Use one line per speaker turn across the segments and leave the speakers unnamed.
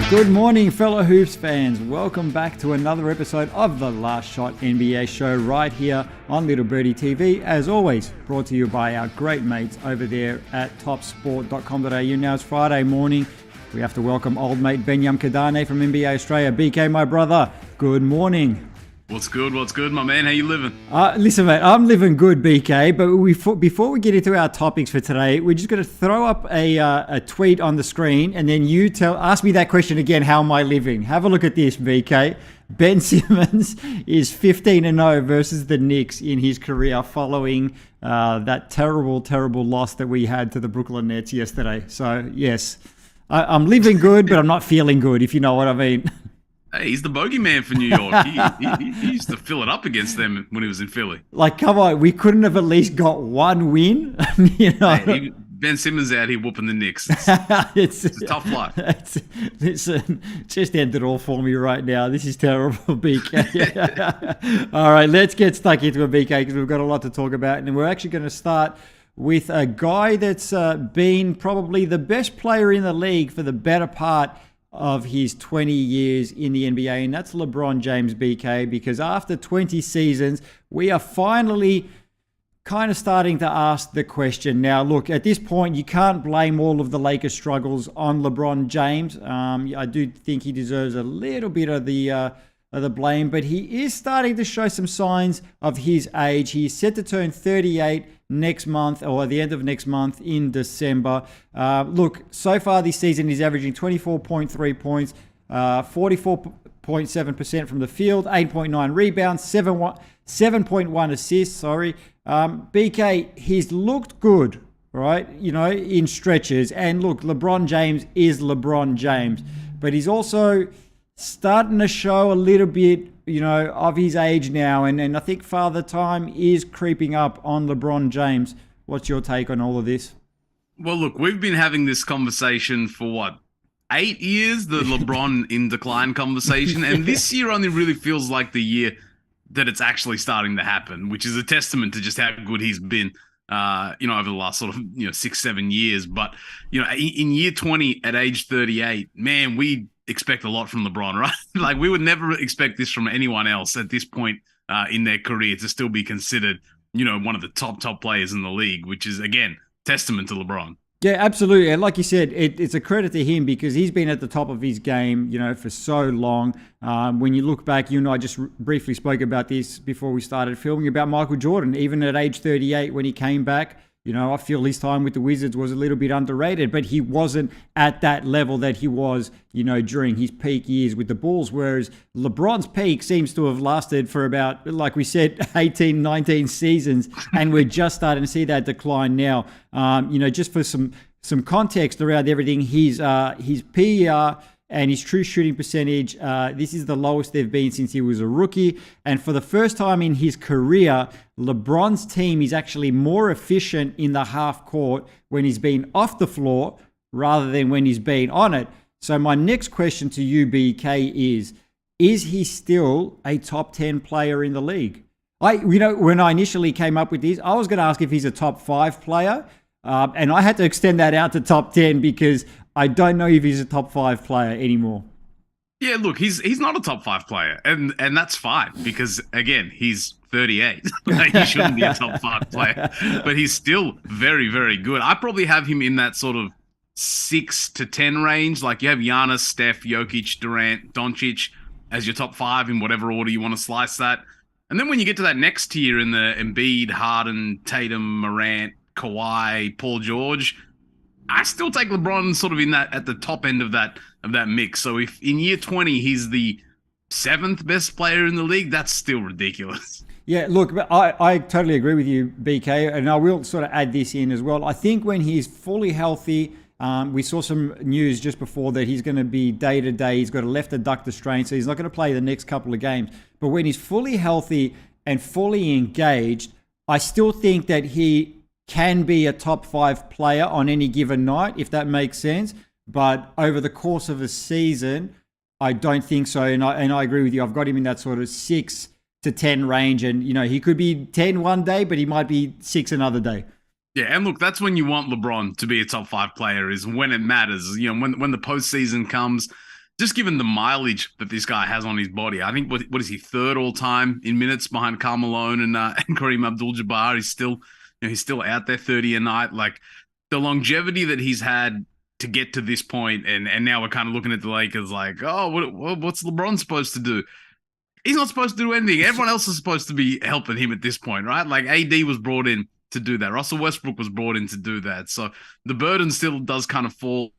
Good morning, fellow Hoops fans. Welcome back to another episode of the Last Shot NBA show right here on Little Birdie TV. As always, brought to you by our great mates over there at topsport.com.au. Now it's Friday morning. We have to welcome old mate Benyam Kidane from NBA Australia. BK, my brother, good morning.
What's good, my man? How you living?
Listen, mate, I'm living good, BK, but before we get into our topics for today, we're just going to throw up a tweet on the screen, and then you ask me that question again, how am I living? Have a look at this, BK. Ben Simmons is 15-0 versus the Knicks in his career following that terrible, terrible loss that we had to the Brooklyn Nets yesterday. So, yes, I'm living good, but I'm not feeling good, if you know what I mean.
Hey, he's the bogeyman for New York. He used to fill it up against them when he was in Philly.
Like, come on, we couldn't have at least got one win, you know?
Hey, Ben Simmons out here whooping the Knicks. It's a tough life.
Listen, just end it all for me right now. This is terrible, BK. All right, let's get stuck into it, BK, because we've got a lot to talk about. And we're actually going to start with a guy that's been probably the best player in the league for the better part of his 20 years in the NBA, and that's LeBron James, BK, because after 20 seasons, we are finally kind of starting to ask the question. Now, look, at this point, you can't blame all of the Lakers' struggles on LeBron James. I do think he deserves a little bit of the blame, but he is starting to show some signs of his age. He's set to turn 38 next month, or at the end of next month in December. Look, so far this season he's averaging 24.3 points, 44.7% from the field, 8.9 rebounds, 7.1 assists, BK, he's looked good, right? You know, in stretches. And look, LeBron James is LeBron James, but he's also starting to show a little bit, you know, of his age now. And I think Father Time is creeping up on LeBron James. What's your take on all of this?
Well, look, we've been having this conversation for 8 years, the LeBron in decline conversation. And this year only really feels like the year that it's actually starting to happen, which is a testament to just how good he's been, over the last sort of, 6-7 years. But, in year 20 at age 38, man, we expect a lot from LeBron, right? Like, we would never expect this from anyone else at this point in their career to still be considered, one of the top players in the league, which is, again, testament to LeBron.
Yeah, absolutely. And like you said, it's a credit to him because he's been at the top of his game, for so long. When you look back, you and I just briefly spoke about this before we started filming about Michael Jordan, even at age 38 when he came back. I feel his time with the Wizards was a little bit underrated, but he wasn't at that level that he was, during his peak years with the Bulls, whereas LeBron's peak seems to have lasted for about, like we said, 18, 19 seasons, and we're just starting to see that decline now. Just for some context around everything, his PER and his true shooting percentage, this is the lowest they've been since he was a rookie. And for the first time in his career, LeBron's team is actually more efficient in the half court when he's been off the floor rather than when he's been on it. So my next question to you, BK, is he still a top 10 player in the league? When I initially came up with this, I was going to ask if he's a top 5 player. And I had to extend that out to top 10 because I don't know if he's a top 5 player anymore.
Yeah, look, he's not a top 5 player, and that's fine because, again, he's 38. He shouldn't be a top 5 player, but he's still very, very good. I probably have him in that sort of 6 to 10 range. Like, you have Giannis, Steph, Jokic, Durant, Doncic as your top 5 in whatever order you want to slice that. And then when you get to that next tier in the Embiid, Harden, Tatum, Morant, Kawhi, Paul George, I still take LeBron sort of in that at the top end of that mix. So if in year 20 he's the 7th best player in the league, that's still ridiculous.
Yeah, look, I totally agree with you, BK, and I will sort of add this in as well. I think when he's fully healthy, we saw some news just before that he's going to be day-to-day. He's got a left adductor strain, so he's not going to play the next couple of games. But when he's fully healthy and fully engaged, I still think that he can be a top 5 player on any given night, if that makes sense. But over the course of a season, I don't think so, and I agree with you. I've got him in that sort of 6 to 10 range, and he could be 10 one day, but he might be 6 another day.
Yeah, and look, that's when you want LeBron to be a top 5 player, is when it matters. When the postseason comes, just given the mileage that this guy has on his body. I think what is he, third all time in minutes behind Karl Malone and Kareem Abdul-Jabbar. He's still out there 30 a night. Like, the longevity that he's had to get to this point, and now we're kind of looking at the Lakers like, oh, what's LeBron supposed to do? He's not supposed to do anything. Everyone else is supposed to be helping him at this point, right? Like, AD was brought in to do that. Russell Westbrook was brought in to do that. So the burden still does kind of fall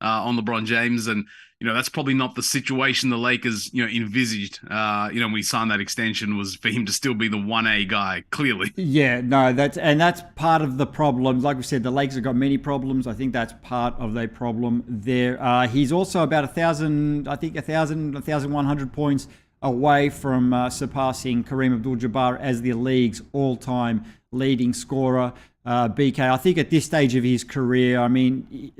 on LeBron James, and that's probably not the situation the Lakers envisaged. When he signed that extension, was for him to still be the 1A guy. Clearly,
yeah, no, that's part of the problem. Like we said, the Lakers have got many problems. I think that's part of their problem there. He's also about 1,100 points away from surpassing Kareem Abdul-Jabbar as the league's all-time leading scorer. BK, I think at this stage of his career, I mean,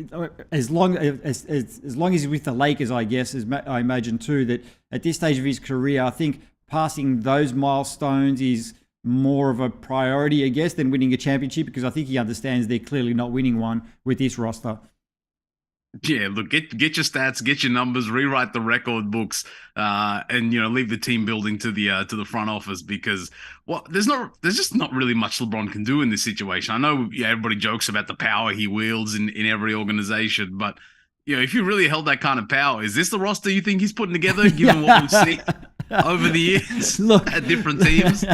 as long as he's with the Lakers, I guess, I imagine too, that at this stage of his career, I think passing those milestones is more of a priority, I guess, than winning a championship, because I think he understands they're clearly not winning one with this roster.
Yeah, look, get your stats, get your numbers, rewrite the record books, and leave the team building to the front office, because there's just not really much LeBron can do in this situation. I know everybody jokes about the power he wields in every organization, but if you really held that kind of power, is this the roster you think he's putting together, given what we've seen over the years at different teams?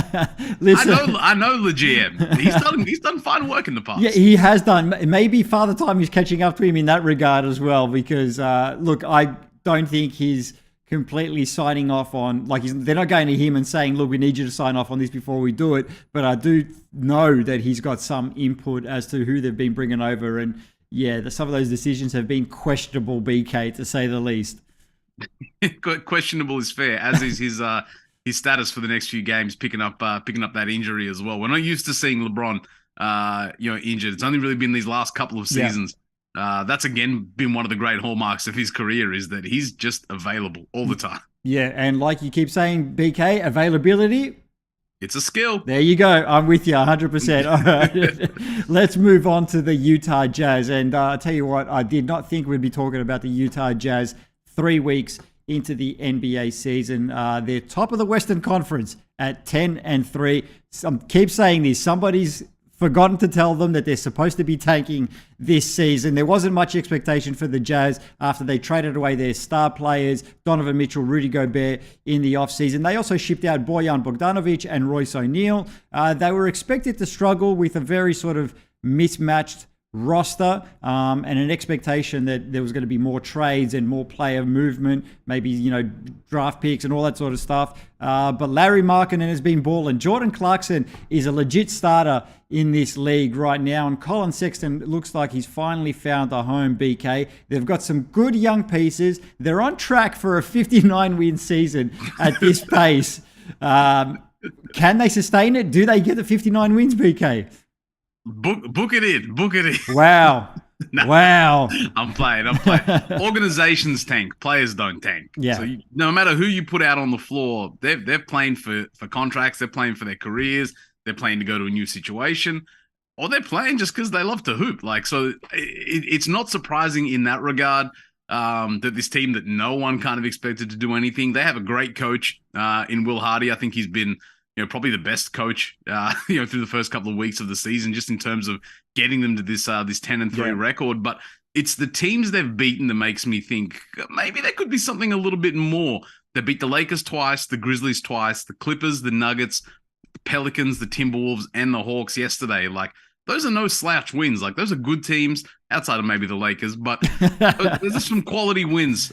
Listen, I know the GM. He's done fine work in the past. Yeah,
he has done. Maybe Father Time is catching up to him in that regard as well, because look, I don't think he's completely signing off on, like, they're not going to him and saying, look, we need you to sign off on this before we do it. But I do know that he's got some input as to who they've been bringing over, and yeah, some of those decisions have been questionable, BK, to say the least.
Questionable is fair, as is his status for the next few games, picking up that injury as well. We're not used to seeing LeBron injured. It's only really been these last couple of seasons. Yeah. That's again been one of the great hallmarks of his career, is that he's just available all the time.
Yeah, and like you keep saying, BK, availability,
it's a skill.
There you go. I'm with you 100%. All right. Let's move on to the Utah Jazz. And I'll tell you what, I did not think we'd be talking about the Utah Jazz 3 weeks into the NBA season. They're top of the Western Conference at 10-3. Keep saying this. Somebody's forgotten to tell them that they're supposed to be tanking this season. There wasn't much expectation for the Jazz after they traded away their star players, Donovan Mitchell, Rudy Gobert, in the offseason. They also shipped out Bojan Bogdanovic and Royce O'Neal. They were expected to struggle with a very sort of mismatched roster and an expectation that there was going to be more trades and more player movement, maybe, draft picks and all that sort of stuff. But Larry Markkinen has been balling. Jordan Clarkson is a legit starter in this league right now, and Colin Sexton looks like he's finally found a home, BK. They've got some good young pieces. They're on track for a 59-win season at this pace. Can they sustain it? Do they get the 59 wins, BK?
Book it in.
Wow. No, wow.
I'm playing. Organizations tank. Players don't tank.
Yeah.
So no matter who you put out on the floor, they're playing for contracts. They're playing for their careers. They're playing to go to a new situation. Or they're playing just because they love to hoop. So it's not surprising in that regard that this team that no one kind of expected to do anything. They have a great coach in Will Hardy. I think he's been probably the best coach, through the first couple of weeks of the season, just in terms of getting them to this 10-3 record. But it's the teams they've beaten that makes me think maybe there could be something a little bit more. They beat the Lakers twice, the Grizzlies twice, the Clippers, the Nuggets, the Pelicans, the Timberwolves, and the Hawks yesterday. Like, those are no slouch wins. Like, those are good teams outside of maybe the Lakers, but there's just some quality wins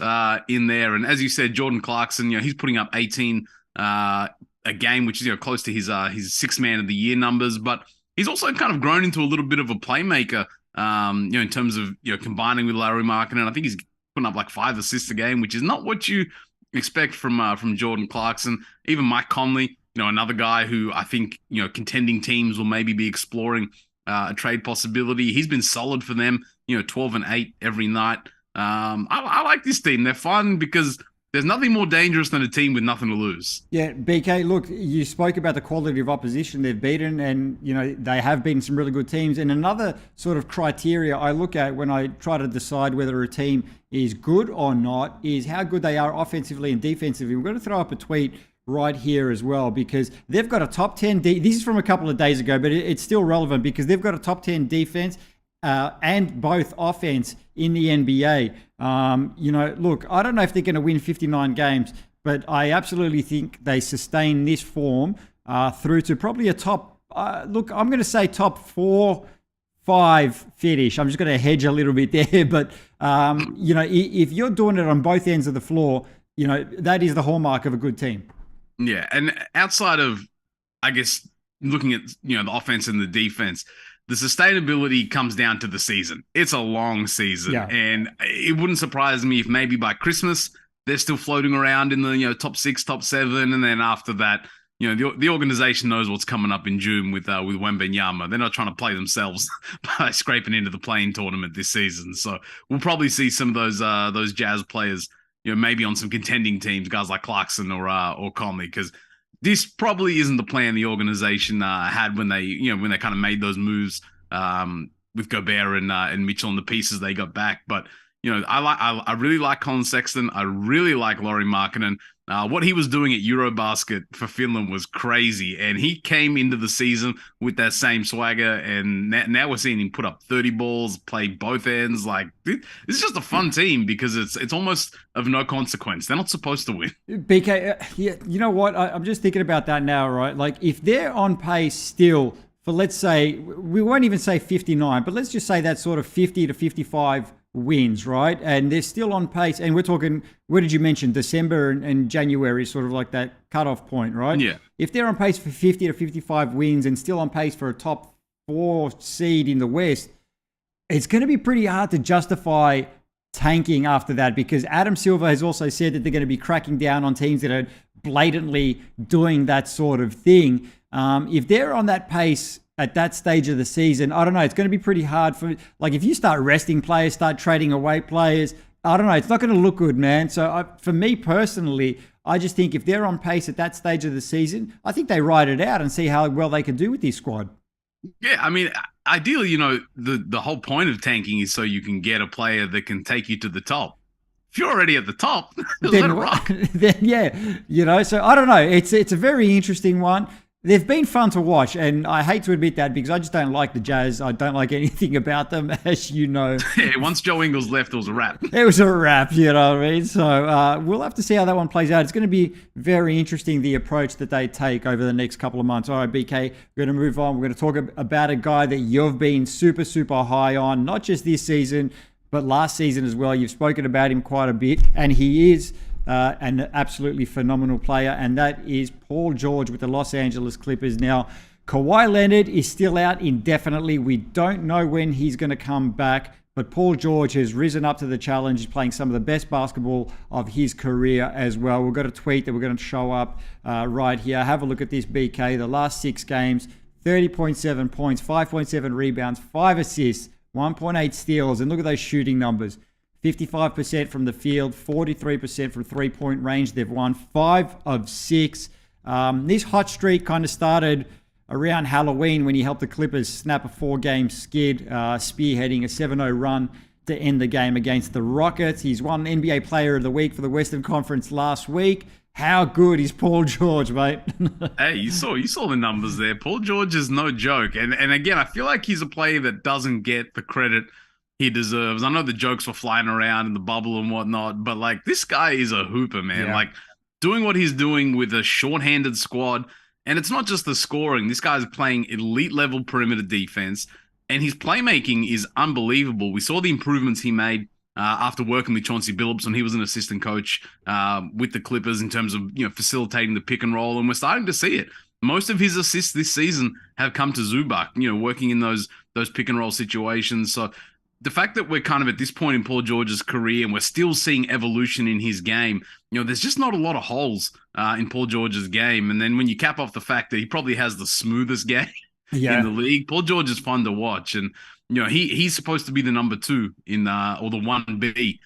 in there. And as you said, Jordan Clarkson, he's putting up 18 a game, which is close to his 6th man of the year numbers, but he's also kind of grown into a little bit of a playmaker, in terms of combining with Larry Markkinen. I think he's putting up like 5 assists a game, which is not what you expect from Jordan Clarkson. Even Mike Conley, another guy who I think contending teams will maybe be exploring a trade possibility. He's been solid for them, 12-8 every night. I like this team. They're fun because There's nothing more dangerous than a team with nothing to lose.
Yeah, BK, look, you spoke about the quality of opposition they've beaten, and, they have beaten some really good teams. And another sort of criteria I look at when I try to decide whether a team is good or not is how good they are offensively and defensively. We're going to throw up a tweet right here as well, because they've got a top 10. This is from a couple of days ago, but it's still relevant because they've got a top 10 defense and both offense in the NBA. Look, I don't know if they're going to win 59 games, but I absolutely think they sustain this form through to probably a top, I'm going to say top 4-5 finish. I'm just going to hedge a little bit there, but, if you're doing it on both ends of the floor, that is the hallmark of a good team.
Yeah, and outside of, I guess, looking at, the offense and the defense, the sustainability comes down to the season. It's a long season, and it wouldn't surprise me if maybe by Christmas they're still floating around in the top 6, top 7, and then after that, the organization knows what's coming up in June with Wembanyama. They're not trying to play themselves by scraping into the play-in tournament this season. So we'll probably see some of those Jazz players, maybe on some contending teams, guys like Clarkson or Conley, because this probably isn't the plan the organization had when they kind of made those moves with Gobert and Mitchell and the pieces they got back. But I really like Colin Sexton. I really like Lauri Markkanen. What he was doing at Eurobasket for Finland was crazy, and he came into the season with that same swagger. And now we're seeing him put up 30 balls, play both ends. Like, this is just a fun team because it's almost of no consequence. They're not supposed to win.
BK, you know what? I'm just thinking about that now, right? Like, if they're on pace still for, let's say, we won't even say 59, but let's just say that sort of 50 to 55 wins, right? And they're still on pace. And we're talking, what did you mention? December and January, sort of like that cutoff point, right?
Yeah.
If they're on pace for 50 to 55 wins and still on pace for a top 4 seed in the West, it's going to be pretty hard to justify tanking after that, because Adam Silver has also said that they're going to be cracking down on teams that are blatantly doing that sort of thing. If they're on that pace at that stage of the season, I don't know, it's going to be pretty hard for, like, if you start resting players, start trading away players, I don't know, it's not going to look good, man. So for me personally, I just think if they're on pace at that stage of the season, I think they ride it out and see how well they can do with this squad.
Yeah, I mean, ideally, the whole point of tanking is so you can get a player that can take you to the top. If you're already at the top,
then yeah, so I don't know. It's a very interesting one. They've been fun to watch, and I hate to admit that because I just don't like the Jazz. I don't like anything about them, as you know.
Yeah, once Joe Ingles left, it was a wrap.
It was a wrap, you know what I mean? So we'll have to see how that one plays out. It's going to be very interesting, the approach that they take over the next couple of months. All right, BK, we're going to move on. We're going to talk about a guy that you've been super, super high on, not just this season, but last season as well. You've spoken about him quite a bit, and he is an absolutely phenomenal player, and that is Paul George with the Los Angeles Clippers. Now, Kawhi Leonard is still out indefinitely. We don't know when he's going to come back, but Paul George has risen up to the challenge. He's playing some of the best basketball of his career as well. We've got a tweet that we're going to show up right here. Have a look at this, BK. The last 6 games, 30.7 points, 5.7 rebounds, 5 assists, 1.8 steals, and look at those shooting numbers. 55% from the field, 43% from three-point range. They've won 5 of 6. This hot streak kind of started around Halloween when he helped the Clippers snap a 4-game skid, spearheading a 7-0 run to end the game against the Rockets. He's won NBA Player of the Week for the Western Conference last week. How good is Paul George, mate?
Hey, you saw the numbers there. Paul George is no joke. And again, I feel like he's a player that doesn't get the credit he deserves. I know the jokes were flying around in the bubble and whatnot, but like, this guy is a hooper, man. Yeah. Like, doing what he's doing with a shorthanded squad, and it's not just the scoring. This guy's playing elite level perimeter defense, and his playmaking is unbelievable. We saw the improvements he made after working with Chauncey Billups when he was an assistant coach with the Clippers in terms of facilitating the pick and roll, and we're starting to see it. Most of his assists this season have come to Zubac, working in those pick and roll situations. So the fact that we're kind of at this point in Paul George's career and we're still seeing evolution in his game, there's just not a lot of holes in Paul George's game. And then when you cap off the fact that he probably has the smoothest game in the league, Paul George is fun to watch. And, he's supposed to be the number 2 or the 1B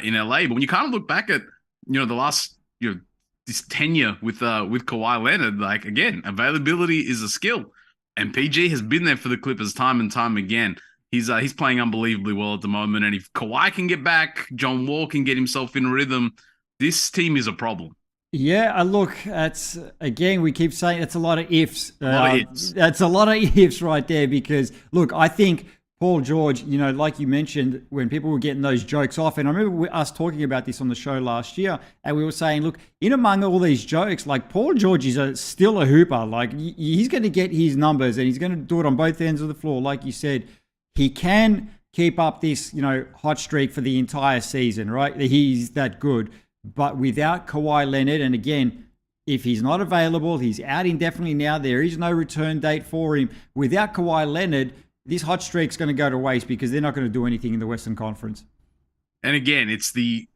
in LA. But when you kind of look back at, the last, this tenure with Kawhi Leonard, like, again, availability is a skill, and PG has been there for the Clippers time and time again. He's playing unbelievably well at the moment, and if Kawhi can get back, John Wall can get himself in rhythm, this team is a problem.
Yeah, look, that's, again, we keep saying it's a lot of ifs.
Ifs.
That's a lot of ifs right there because, look, I think Paul George, like you mentioned, when people were getting those jokes off, and I remember us talking about this on the show last year, and we were saying, look, in among all these jokes, like, Paul George is still a hooper. Like, he's going to get his numbers, and he's going to do it on both ends of the floor. Like you said, he can keep up this, hot streak for the entire season, right? He's that good. But without Kawhi Leonard, and again, if he's not available, he's out indefinitely now, there is no return date for him. Without Kawhi Leonard, this hot streak's going to go to waste because they're not going to do anything in the Western Conference.
And again, it's the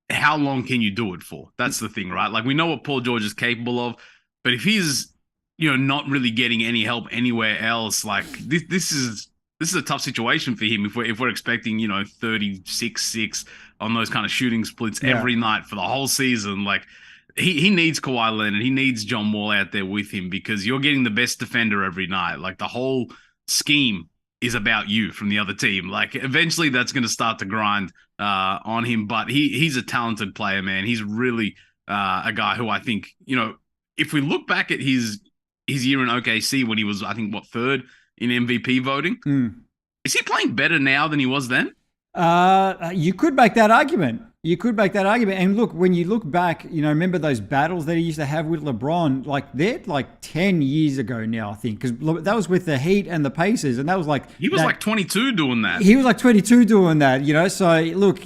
how long can you do it for? That's the thing, right? Like, we know what Paul George is capable of, but if he's, not really getting any help anywhere else, like, this is a tough situation for him if we're expecting, 36-6 on those kind of shooting splits every night for the whole season. Like, he needs Kawhi Leonard, he needs John Wall out there with him because you're getting the best defender every night. Like, the whole scheme is about you from the other team. Like, eventually that's going to start to grind on him, but he's a talented player, man. He's really a guy who I think, if we look back at his year in OKC when he was, I think, third in MVP voting, is he playing better now than he was then?
You could make that argument. And look, when you look back, remember those battles that he used to have with LeBron? Like, they're like 10 years ago now, I think, because that was with the Heat and the Pacers, and that was like...
He was like 22 doing that.
He was like 22 doing that, so look,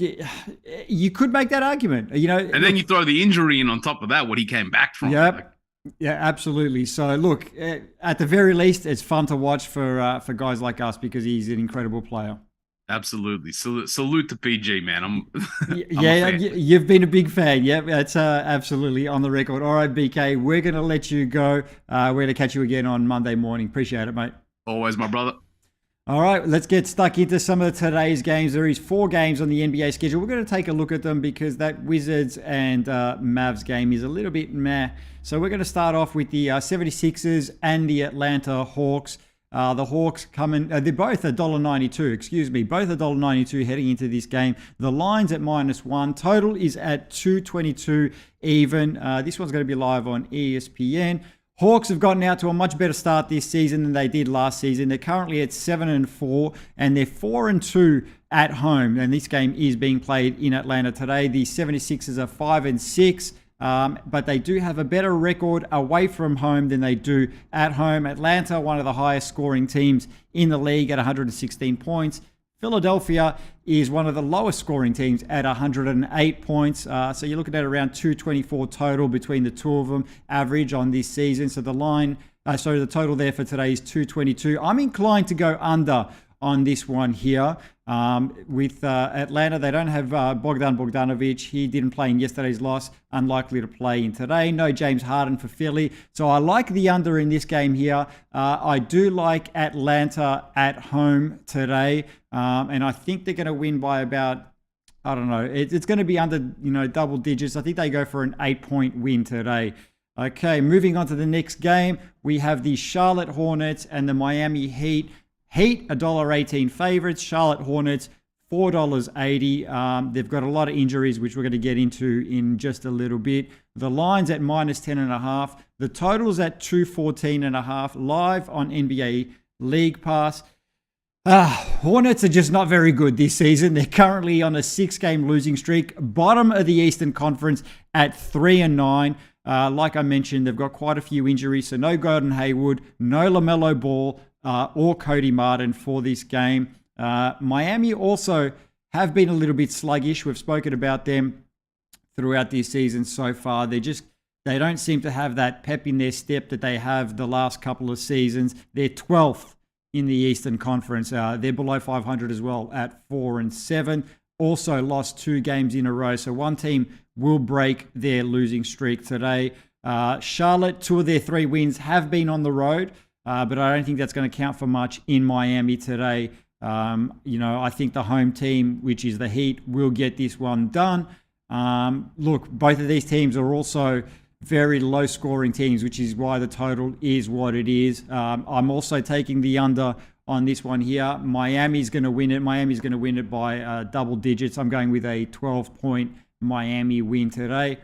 you could make that argument,
And then you throw the injury in on top of that, what he came back from.
Yep. Yeah, absolutely. So look, at the very least, it's fun to watch for guys like us because he's an incredible player.
Absolutely. Salute to PG, man. I'm
you've been a big fan. Yeah, that's absolutely on the record. All right, BK, we're going to let you go. We're going to catch you again on Monday morning. Appreciate it, mate.
Always, my brother.
All right, let's get stuck into some of today's games. There is 4 games on the NBA schedule. We're going to take a look at them because that Wizards and Mavs game is a little bit meh. So we're going to start off with the 76ers and the Atlanta Hawks. The Hawks coming, they're both $1.92, both $1.92 heading into this game. The line's at -1. Total is at 222 even. This one's going to be live on ESPN. Hawks have gotten out to a much better start this season than they did last season. They're currently at 7-4, and they're 4-2 at home. And this game is being played in Atlanta today. The 76ers are 5-6. But they do have a better record away from home than they do at home. Atlanta, one of the highest scoring teams in the league at 116 points. Philadelphia is one of the lowest scoring teams at 108 points. So you're looking at around 224 total between the two of them, average on this season. So the total there for today is 222. I'm inclined to go under on this one here. With Atlanta, they don't have Bogdan Bogdanovic. He didn't play in yesterday's loss. Unlikely to play in today. No James Harden for Philly. So I like the under in this game here. I do like Atlanta at home today. And I think they're going to win by about, I don't know. It's going to be under, double digits. I think they go for an 8-point win today. Okay, moving on to the next game. We have the Charlotte Hornets and the Miami Heat. Heat, $1.18 favorites. Charlotte Hornets, $4.80. They've got a lot of injuries, which we're going to get into in just a little bit. The line's at -10.5. The total's at 214.5. Live on NBA League Pass. Hornets are just not very good this season. They're currently on a 6-game losing streak. Bottom of the Eastern Conference at 3-9. Like I mentioned, they've got quite a few injuries. So no Gordon Hayward, no LaMelo Ball, or Cody Martin for this game. Miami also have been a little bit sluggish. We've spoken about them throughout this season so far. They don't seem to have that pep in their step that they have the last couple of seasons. They're 12th in the Eastern Conference. They're below 500 as well at 4-7. Also lost 2 games in a row. So one team will break their losing streak today. Charlotte, 2 of their 3 wins have been on the road. But I don't think that's going to count for much in Miami today. I think the home team, which is the Heat, will get this one done. Look, both of these teams are also very low scoring teams, which is why the total is what it is. I'm also taking the under on this one here. Miami's going to win it. Miami's going to win it by double digits. I'm going with a 12-point Miami win today.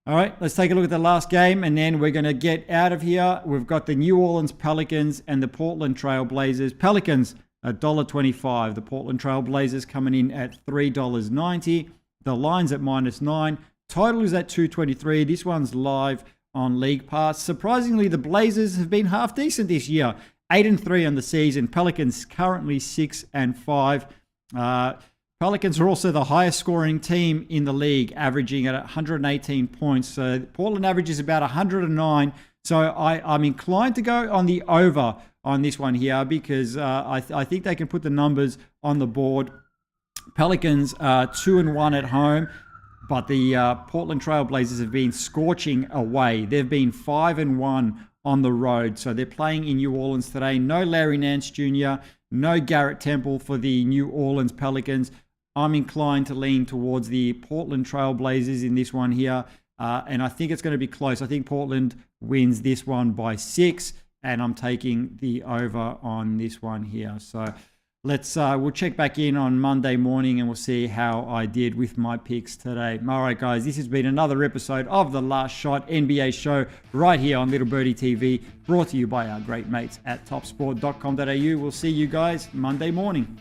All right, let's take a look at the last game, and then we're going to get out of here. We've got the New Orleans Pelicans and the Portland Trail Blazers. Pelicans, $1.25. The Portland Trail Blazers coming in at $3.90. The line's at -9. Total is at 223. This one's live on League Pass. Surprisingly, the Blazers have been half decent this year. 8-3 on the season. Pelicans currently 6-5. Pelicans are also the highest scoring team in the league, averaging at 118 points. So Portland averages about 109. So I'm inclined to go on the over on this one here because I think they can put the numbers on the board. Pelicans are 2-1 at home, but the Portland Trail Blazers have been scorching away. They've been 5-1 on the road. So they're playing in New Orleans today. No Larry Nance Jr., no Garrett Temple for the New Orleans Pelicans. I'm inclined to lean towards the Portland Trail Blazers in this one here. And I think it's going to be close. I think Portland wins this one by 6. And I'm taking the over on this one here. So we'll check back in on Monday morning and we'll see how I did with my picks today. All right, guys, this has been another episode of The Last Shot NBA show right here on Little Birdie TV, brought to you by our great mates at topsport.com.au. We'll see you guys Monday morning.